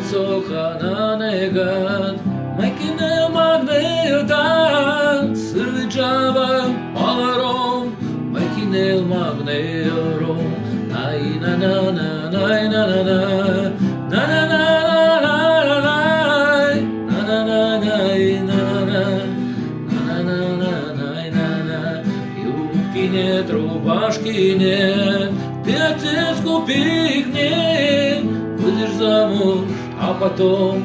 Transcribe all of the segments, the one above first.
Soha na negat, mekine magneodat, sirvichava malarom, mekine magneorom, ay na na na na na na na na na na нет, рубашки нет, ты отец купи мне, выйдешь замуж, а потом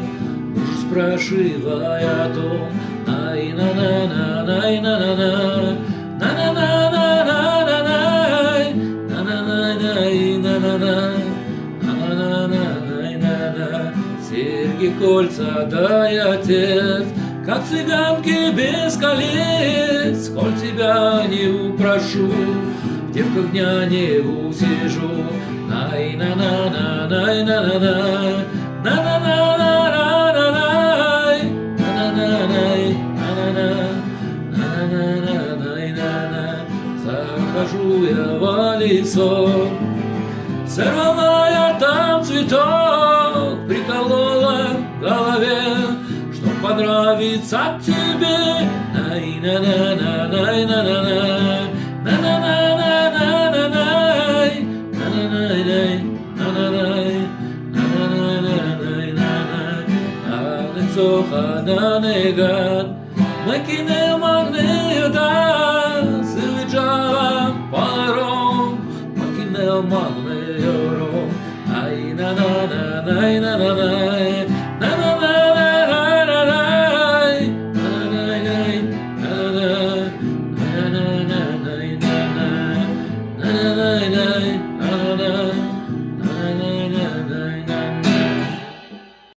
муж спрашивай о том, ай на на на на на на на на на на серьги, кольца, дай отец, как цыганки без колец, коль тебя не упрошу, в девках дня не усижу. Най на на на най на на на на на на на на на. Захожу я в лесок, сорвала я там цветок, приколола к голове, чтоб понравиться тебе. Най на на на най на на на на на на на на. Soha na negat, mekine magneodat, sirvichava malarom, mekine magneorom, ay na na na na na na.